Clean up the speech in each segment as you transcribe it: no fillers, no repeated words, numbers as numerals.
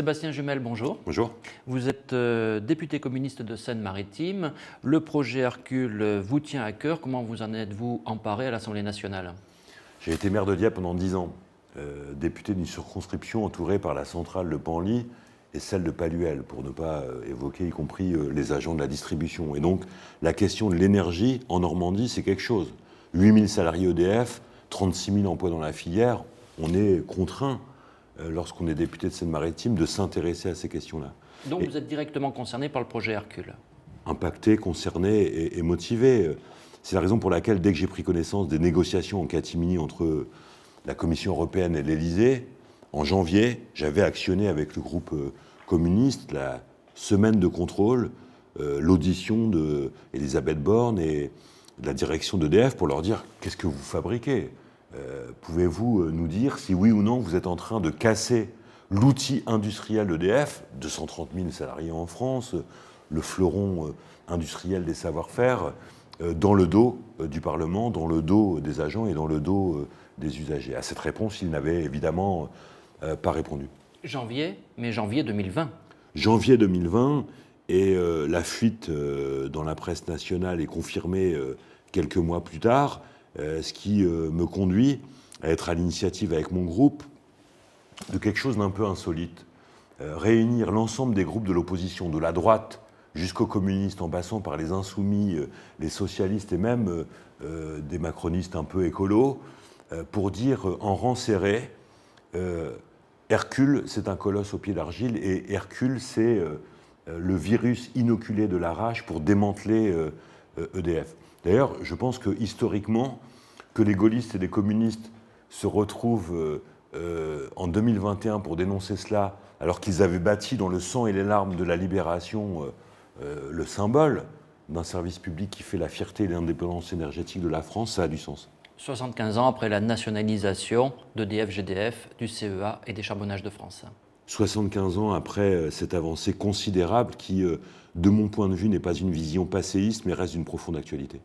Sébastien Jumel, bonjour. Bonjour. Vous êtes député communiste de Seine-Maritime. Le projet Hercule vous tient à cœur. Comment vous en êtes-vous emparé à l'Assemblée nationale? J'ai été maire de Dieppe pendant 10 ans, député d'une circonscription entourée par la centrale de Panly et celle de Paluel, pour ne pas évoquer y compris les agents de la distribution. Et donc, la question de l'énergie en Normandie, c'est quelque chose. 8 000 salariés EDF, 36 000 emplois dans la filière. On est contraint, lorsqu'on est député de Seine-Maritime, de s'intéresser à ces questions-là. Donc vous êtes directement concerné par le projet Hercule? Impacté, concerné et motivé. C'est la raison pour laquelle, dès que j'ai pris connaissance des négociations en catimini entre la Commission européenne et l'Élysée, en janvier, j'avais actionné avec le groupe communiste la semaine de contrôle, l'audition d'Elisabeth Borne et de la direction d'EDF pour leur dire « Qu'est-ce que vous fabriquez ? Pouvez-vous nous dire si oui ou non vous êtes en train de casser l'outil industriel d'EDF, 230 000 salariés en France, le fleuron industriel des savoir-faire, dans le dos du Parlement, dans le dos des agents et dans le dos des usagers ?» À cette réponse, ils n'avaient évidemment pas répondu. Janvier, mais janvier 2020. Janvier 2020, et la fuite dans la presse nationale est confirmée quelques mois plus tard, ce qui me conduit à être à l'initiative avec mon groupe de quelque chose d'un peu insolite. Réunir l'ensemble des groupes de l'opposition, de la droite jusqu'aux communistes, en passant par les insoumis, les socialistes et même des macronistes un peu écolos, pour dire en rang serré, Hercule, c'est un colosse au pied d'argile, et Hercule, c'est le virus inoculé de la rage pour démanteler EDF. D'ailleurs, je pense que historiquement, que les gaullistes et les communistes se retrouvent en 2021 pour dénoncer cela, alors qu'ils avaient bâti dans le sang et les larmes de la libération le symbole d'un service public qui fait la fierté et l'indépendance énergétique de la France, ça a du sens. 75 ans après la nationalisation d'EDF-GDF, du CEA et des Charbonnages de France. 75 ans après cette avancée considérable qui, de mon point de vue, n'est pas une vision passéiste, mais reste d'une profonde actualité.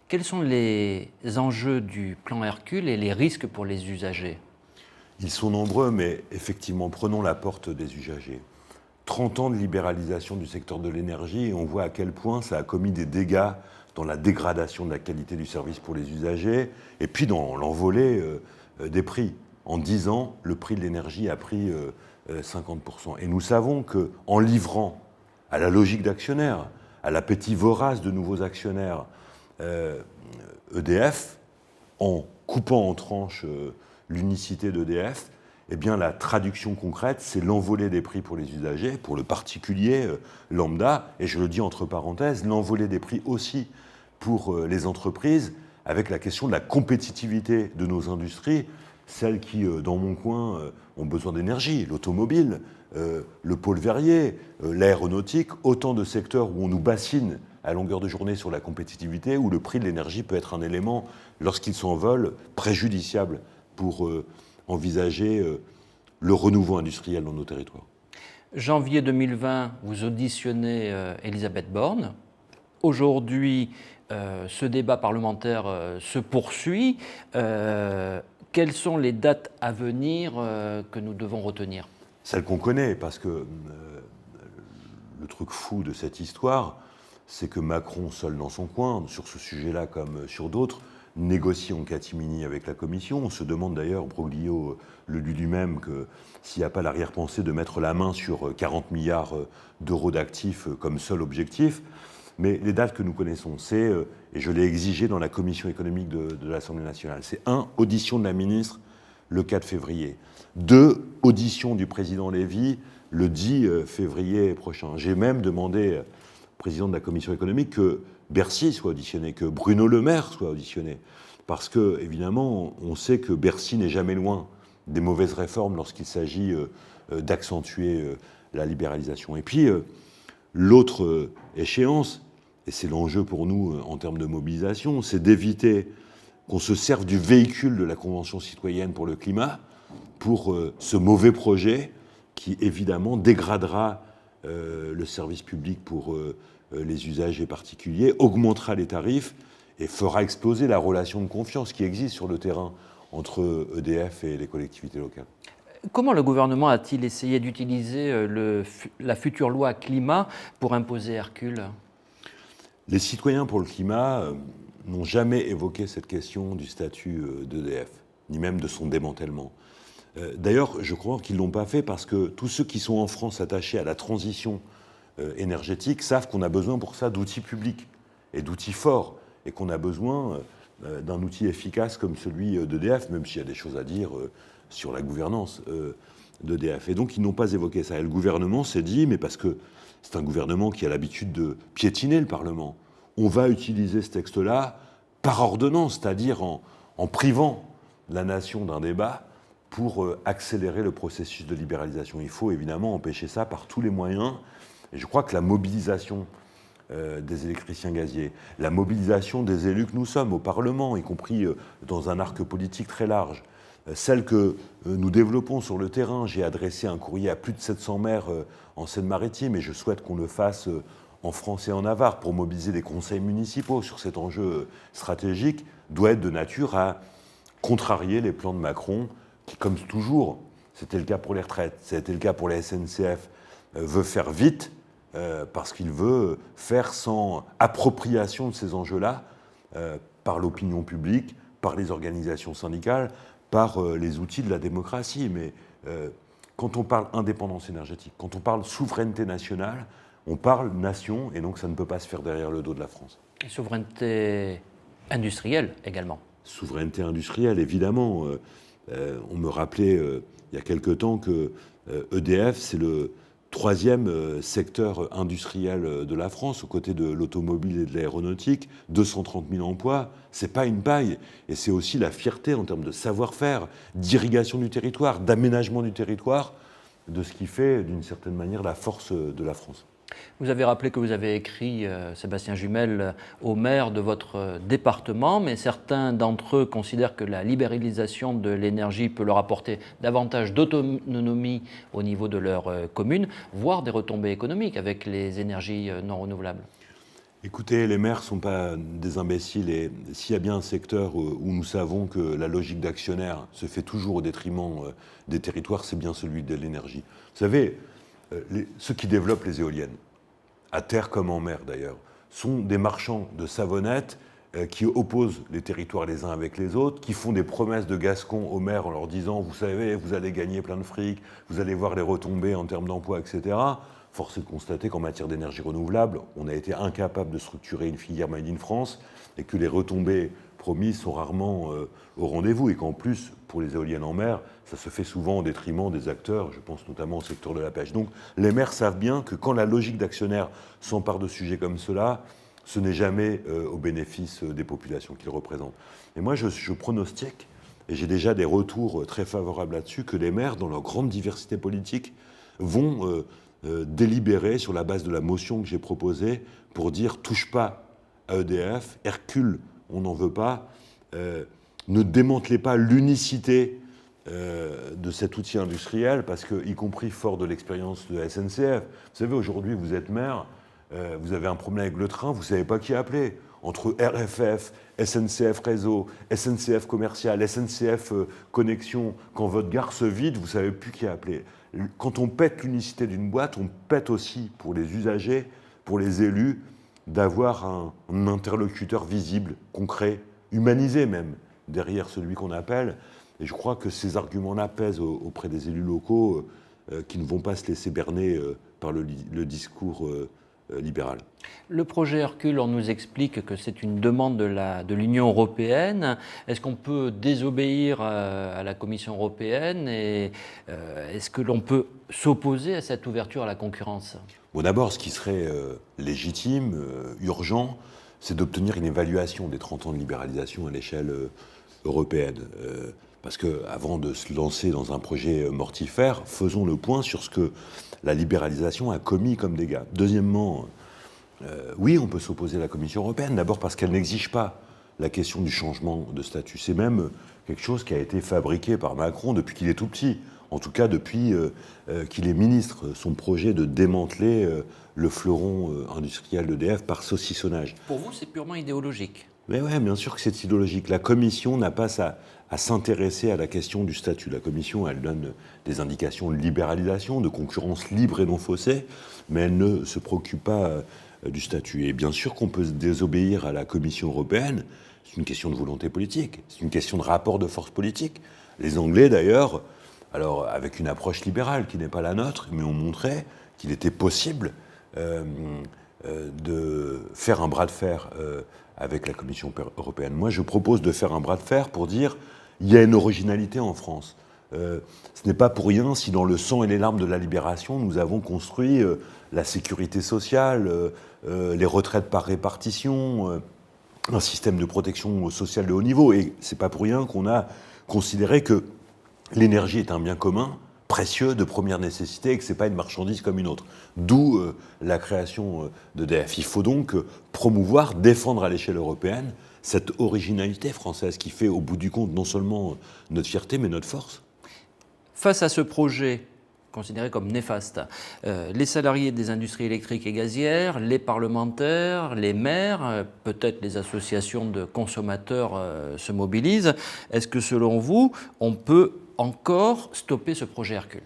Quels sont les enjeux du plan Hercule et les risques pour les usagers? Ils sont nombreux, mais effectivement, prenons la porte des usagers. 30 ans de libéralisation du secteur de l'énergie, et on voit à quel point ça a commis des dégâts dans la dégradation de la qualité du service pour les usagers, et puis dans l'envolée des prix. En 10 ans, le prix de l'énergie a pris 50%. Et nous savons qu'en livrant à la logique d'actionnaire, à l'appétit vorace de nouveaux actionnaires, EDF, en coupant en tranches l'unicité d'EDF, eh bien, la traduction concrète, c'est l'envolée des prix pour les usagers, pour le particulier lambda, et je le dis entre parenthèses, l'envolée des prix aussi pour les entreprises, avec la question de la compétitivité de nos industries, celles qui, dans mon coin, ont besoin d'énergie, l'automobile, le pôle verrier, l'aéronautique, autant de secteurs où on nous bassine à longueur de journée sur la compétitivité, où le prix de l'énergie peut être un élément, lorsqu'il s'envole, préjudiciable pour envisager le renouveau industriel dans nos territoires. Janvier 2020, vous auditionnez Elisabeth Borne. Aujourd'hui, ce débat parlementaire se poursuit. Quelles sont les dates à venir que nous devons retenir? Celles qu'on connaît, parce que le truc fou de cette histoire, c'est que Macron, seul dans son coin, sur ce sujet-là comme sur d'autres, négocie en catimini avec la Commission. On se demande d'ailleurs, Broglio le dit lui-même, que s'il n'y a pas l'arrière-pensée de mettre la main sur 40 milliards d'euros d'actifs comme seul objectif. Mais les dates que nous connaissons, c'est, et je l'ai exigé dans la commission économique de l'Assemblée nationale, c'est 1, audition de la ministre le 4 février. 2, audition du président Lévy le 10 février prochain. J'ai même demandé au président de la commission économique que Bercy soit auditionné, que Bruno Le Maire soit auditionné. Parce que, évidemment, on sait que Bercy n'est jamais loin des mauvaises réformes lorsqu'il s'agit d'accentuer la libéralisation. Et puis, l'autre échéance, et c'est l'enjeu pour nous en termes de mobilisation, c'est d'éviter qu'on se serve du véhicule de la Convention citoyenne pour le climat pour ce mauvais projet qui, évidemment, dégradera le service public pour les usagers particuliers, augmentera les tarifs et fera exploser la relation de confiance qui existe sur le terrain entre EDF et les collectivités locales. Comment le gouvernement a-t-il essayé d'utiliser la future loi climat pour imposer Hercule? Les citoyens pour le climat n'ont jamais évoqué cette question du statut d'EDF, ni même de son démantèlement. D'ailleurs, je crois qu'ils ne l'ont pas fait parce que tous ceux qui sont en France attachés à la transition énergétique savent qu'on a besoin pour ça d'outils publics et d'outils forts, et qu'on a besoin d'un outil efficace comme celui d'EDF, même s'il y a des choses à dire sur la gouvernance d'EDF. Et donc ils n'ont pas évoqué ça. Et le gouvernement s'est dit, mais parce que c'est un gouvernement qui a l'habitude de piétiner le Parlement, on va utiliser ce texte-là par ordonnance, c'est-à-dire en privant la nation d'un débat pour accélérer le processus de libéralisation. Il faut évidemment empêcher ça par tous les moyens. Et je crois que la mobilisation des électriciens gaziers, la mobilisation des élus que nous sommes au Parlement, y compris dans un arc politique très large, celle que nous développons sur le terrain. J'ai adressé un courrier à plus de 700 maires en Seine-Maritime, et je souhaite qu'on le fasse en France et en Navarre pour mobiliser des conseils municipaux sur cet enjeu stratégique, doit être de nature à contrarier les plans de Macron, qui, comme toujours, c'était le cas pour les retraites, c'était le cas pour la SNCF, veut faire vite, parce qu'il veut faire sans appropriation de ces enjeux-là par l'opinion publique, par les organisations syndicales, par les outils de la démocratie. Mais quand on parle indépendance énergétique, quand on parle souveraineté nationale, on parle nation, et donc ça ne peut pas se faire derrière le dos de la France. Et souveraineté industrielle également. Souveraineté industrielle, évidemment. On me rappelait il y a quelque temps que EDF, c'est le troisième secteur industriel de la France, aux côtés de l'automobile et de l'aéronautique. 230 000 emplois, c'est pas une paille. Et c'est aussi la fierté en termes de savoir-faire, d'irrigation du territoire, d'aménagement du territoire, de ce qui fait, d'une certaine manière, la force de la France. Vous avez rappelé que vous avez écrit, Sébastien Jumel, au maire de votre département, mais certains d'entre eux considèrent que la libéralisation de l'énergie peut leur apporter davantage d'autonomie au niveau de leur commune, voire des retombées économiques avec les énergies non renouvelables. Écoutez, les maires ne sont pas des imbéciles, et s'il y a bien un secteur où nous savons que la logique d'actionnaire se fait toujours au détriment des territoires, c'est bien celui de l'énergie. Vous savez, ceux qui développent les éoliennes, à terre comme en mer d'ailleurs, sont des marchands de savonnettes qui opposent les territoires les uns avec les autres, qui font des promesses de Gascons aux maires en leur disant « vous savez, vous allez gagner plein de fric, vous allez voir les retombées en termes d'emploi, etc. » Force est de constater qu'en matière d'énergie renouvelable, on a été incapable de structurer une filière Made in France, et que les retombées promises sont rarement au rendez-vous, et qu'en plus, pour les éoliennes en mer, ça se fait souvent au détriment des acteurs, je pense notamment au secteur de la pêche. Donc les maires savent bien que quand la logique d'actionnaire s'empare de sujets comme cela, ce n'est jamais au bénéfice des populations qu'ils représentent. Et moi, je pronostique, et j'ai déjà des retours très favorables là-dessus, que les maires, dans leur grande diversité politique, vont délibérer sur la base de la motion que j'ai proposée pour dire « touche pas à EDF, Hercule, on n'en veut pas, ne démantelez pas l'unicité de cet outil industriel, parce que, y compris fort de l'expérience de la SNCF, vous savez, aujourd'hui, vous êtes maire, vous avez un problème avec le train, vous ne savez pas qui appeler. Entre RFF, SNCF Réseau, SNCF Commercial, SNCF Connexion, quand votre gare se vide, vous ne savez plus qui appeler. Quand on pète l'unicité d'une boîte, on pète aussi, pour les usagers, pour les élus, d'avoir un interlocuteur visible, concret, humanisé même, derrière celui qu'on appelle. Et je crois que ces arguments-là pèsent auprès des élus locaux qui ne vont pas se laisser berner par le discours libéral. Le projet Hercule, on nous explique que c'est une demande de l'Union européenne. Est-ce qu'on peut désobéir à la Commission européenne, et est-ce que l'on peut s'opposer à cette ouverture à la concurrence? Bon, d'abord, ce qui serait légitime, urgent, c'est d'obtenir une évaluation des 30 ans de libéralisation à l'échelle européenne. Parce qu'avant de se lancer dans un projet mortifère, faisons le point sur ce que la libéralisation a commis comme dégâts. Deuxièmement, oui, on peut s'opposer à la Commission européenne, d'abord parce qu'elle n'exige pas la question du changement de statut. C'est même quelque chose qui a été fabriqué par Macron depuis qu'il est tout petit, en tout cas depuis qu'il est ministre, son projet de démanteler le fleuron industriel d'EDF par saucissonnage. Pour vous, c'est purement idéologique? Mais oui, bien sûr que c'est idéologique. La Commission n'a pas à s'intéresser à la question du statut. La Commission, elle donne des indications de libéralisation, de concurrence libre et non faussée, mais elle ne se préoccupe pas du statut. Et bien sûr qu'on peut se désobéir à la Commission européenne, c'est une question de volonté politique, c'est une question de rapport de force politique. Les Anglais, d'ailleurs, alors avec une approche libérale qui n'est pas la nôtre, mais ont montré qu'il était possible de faire un bras de fer avec la Commission européenne. Moi, je propose de faire un bras de fer pour dire il y a une originalité en France. Ce n'est pas pour rien si dans le sang et les larmes de la libération, nous avons construit la sécurité sociale, les retraites par répartition, un système de protection sociale de haut niveau. Et ce n'est pas pour rien qu'on a considéré que l'énergie est un bien commun, précieux, de première nécessité, et que ce n'est pas une marchandise comme une autre. D'où la création d'EDF. Il faut donc promouvoir, défendre à l'échelle européenne cette originalité française qui fait au bout du compte non seulement notre fierté, mais notre force. Face à ce projet considéré comme néfaste, les salariés des industries électriques et gazières, les parlementaires, les maires, peut-être les associations de consommateurs se mobilisent. Est-ce que selon vous, on peut encore stopper ce projet Hercule ?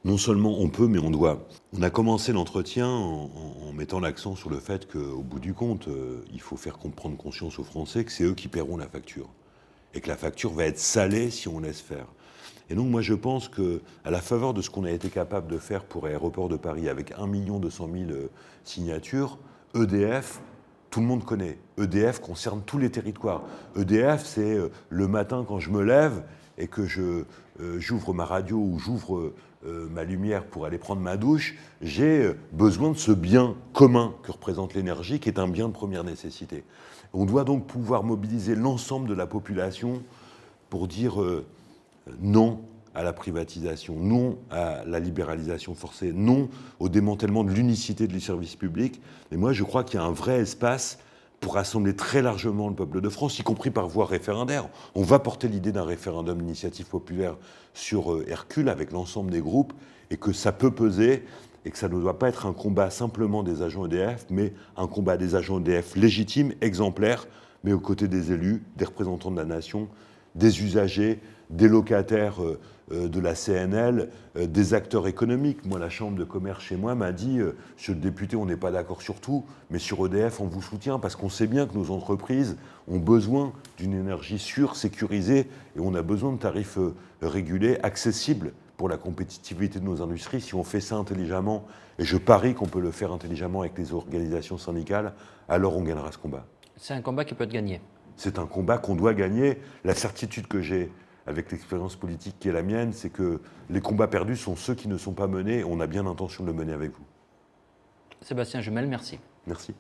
Non seulement on peut, mais on doit. On a commencé l'entretien en mettant l'accent sur le fait qu'au bout du compte, il faut faire prendre conscience aux Français que c'est eux qui paieront la facture. Et que la facture va être salée si on laisse faire. Et donc moi je pense qu'à la faveur de ce qu'on a été capable de faire pour Aéroports de Paris, avec 1 200 000 signatures, EDF, tout le monde connaît. EDF concerne tous les territoires. EDF, c'est le matin quand je me lève et que j'ouvre ma radio ou j'ouvre ma lumière pour aller prendre ma douche, j'ai besoin de ce bien commun que représente l'énergie, qui est un bien de première nécessité. On doit donc pouvoir mobiliser l'ensemble de la population pour dire non à la privatisation, non à la libéralisation forcée, non au démantèlement de l'unicité du service public. Et moi, je crois qu'il y a un vrai espace pour rassembler très largement le peuple de France, y compris par voie référendaire. On va porter l'idée d'un référendum d'initiative populaire sur Hercule avec l'ensemble des groupes, et que ça peut peser, et que ça ne doit pas être un combat simplement des agents EDF, mais un combat des agents EDF légitimes, exemplaires, mais aux côtés des élus, des représentants de la nation, des usagers, des locataires de la CNL, des acteurs économiques. Moi, la Chambre de commerce chez moi m'a dit « Monsieur le député, on n'est pas d'accord sur tout, mais sur EDF, on vous soutient parce qu'on sait bien que nos entreprises ont besoin d'une énergie sûre, sécurisée, et on a besoin de tarifs régulés, accessibles pour la compétitivité de nos industries. Si on fait ça intelligemment, et je parie qu'on peut le faire intelligemment avec les organisations syndicales, alors on gagnera ce combat. » C'est un combat qui peut être gagné. C'est un combat qu'on doit gagner. La certitude que j'ai avec l'expérience politique qui est la mienne, c'est que les combats perdus sont ceux qui ne sont pas menés. On a bien l'intention de le mener avec vous. Sébastien Jumel, merci. Merci.